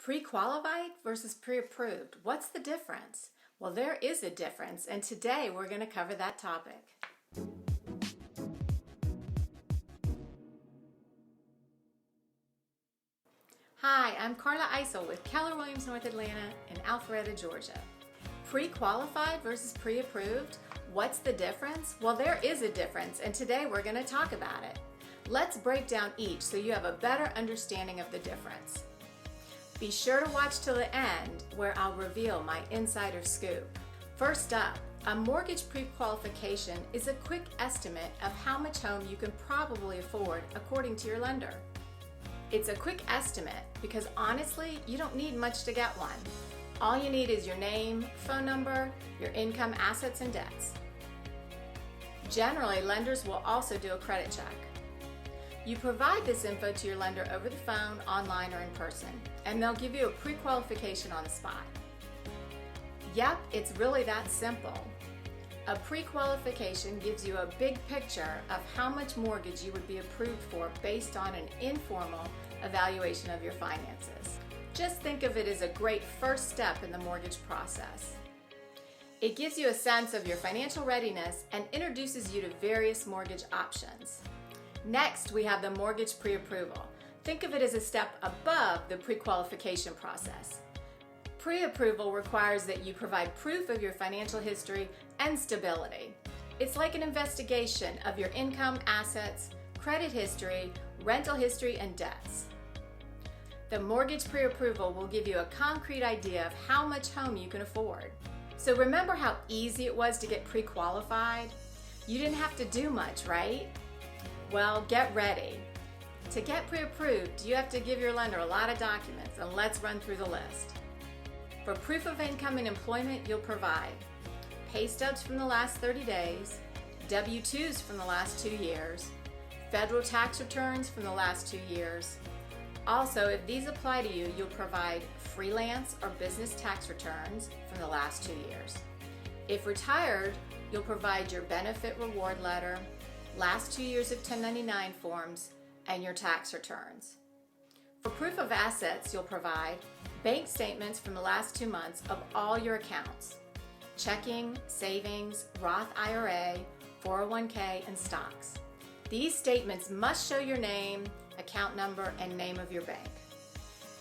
Pre-qualified versus pre-approved. What's the difference? Well, there is a difference, and today we're going to cover that topic. Hi, I'm Carla Eisel with Keller Williams North Atlanta in Alpharetta, Georgia. Pre-qualified versus pre-approved. What's the difference? Well, there is a difference, and today we're going to talk about it. Let's break down each so you have a better understanding of the difference. Be sure to watch till the end where I'll reveal my insider scoop. First up, a mortgage pre-qualification is a quick estimate of how much home you can probably afford according to your lender. It's a quick estimate because honestly, you don't need much to get one. All you need is your name, phone number, your income, assets, and debts. Generally, lenders will also do a credit check. You provide this info to your lender over the phone, online, or in person, and they'll give you a pre-qualification on the spot. Yep, it's really that simple. A pre-qualification gives you a big picture of how much mortgage you would be approved for based on an informal evaluation of your finances. Just think of it as a great first step in the mortgage process. It gives you a sense of your financial readiness and introduces you to various mortgage options. Next, we have the mortgage pre-approval. Think of it as a step above the pre-qualification process. Pre-approval requires that you provide proof of your financial history and stability. It's like an investigation of your income, assets, credit history, rental history, and debts. The mortgage pre-approval will give you a concrete idea of how much home you can afford. So remember how easy it was to get pre-qualified? You didn't have to do much, right? Well, get ready. To get pre-approved, you have to give your lender a lot of documents, and let's run through the list. For proof of income and employment, you'll provide pay stubs from the last 30 days, W-2s from the last 2 years, federal tax returns from the last 2 years. Also, if these apply to you, you'll provide freelance or business tax returns from the last 2 years. If retired, you'll provide your benefit reward letter, last 2 years of 1099 forms, and your tax returns. For proof of assets, you'll provide bank statements from the last 2 months of all your accounts: checking, savings, Roth IRA, 401k, and stocks. These statements must show your name, account number, and name of your bank.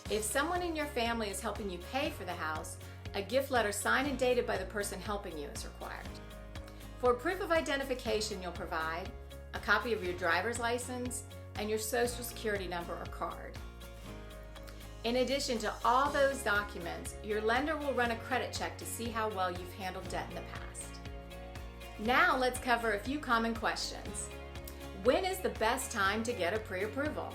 If someone in your family is helping you pay for the house, a gift letter signed and dated by the person helping you is required. For proof of identification, you'll provide a copy of your driver's license and your social security number or card. In addition to all those documents, your lender will run a credit check to see how well you've handled debt in the past. Now let's cover a few common questions. When is the best time to get a pre-approval?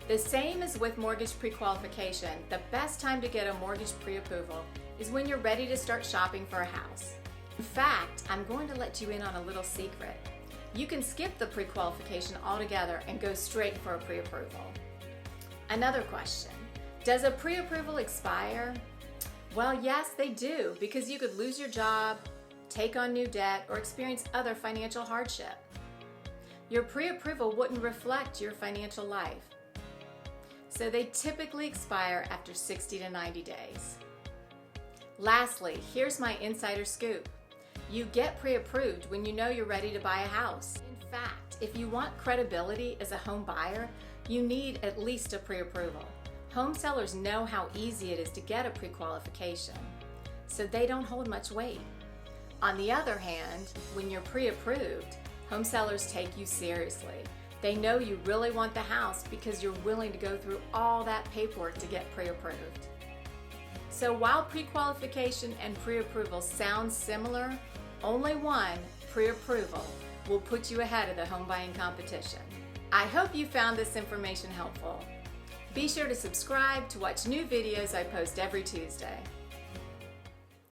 The same as with mortgage pre-qualification, the best time to get a mortgage pre-approval is when you're ready to start shopping for a house. In fact, I'm going to let you in on a little secret. You can skip the pre-qualification altogether and go straight for a pre-approval. Another question, does a pre-approval expire? Well, yes, they do, because you could lose your job, take on new debt, or experience other financial hardship. Your pre-approval wouldn't reflect your financial life. So they typically expire after 60 to 90 days. Lastly, here's my insider scoop. You get pre-approved when you know you're ready to buy a house. In fact, if you want credibility as a home buyer, you need at least a pre-approval. Home sellers know how easy it is to get a pre-qualification, so they don't hold much weight. On the other hand, when you're pre-approved, home sellers take you seriously. They know you really want the house because you're willing to go through all that paperwork to get pre-approved. So while pre-qualification and pre-approval sound similar, only one, pre-approval, will put you ahead of the home buying competition. I hope you found this information helpful. Be sure to subscribe to watch new videos I post every Tuesday.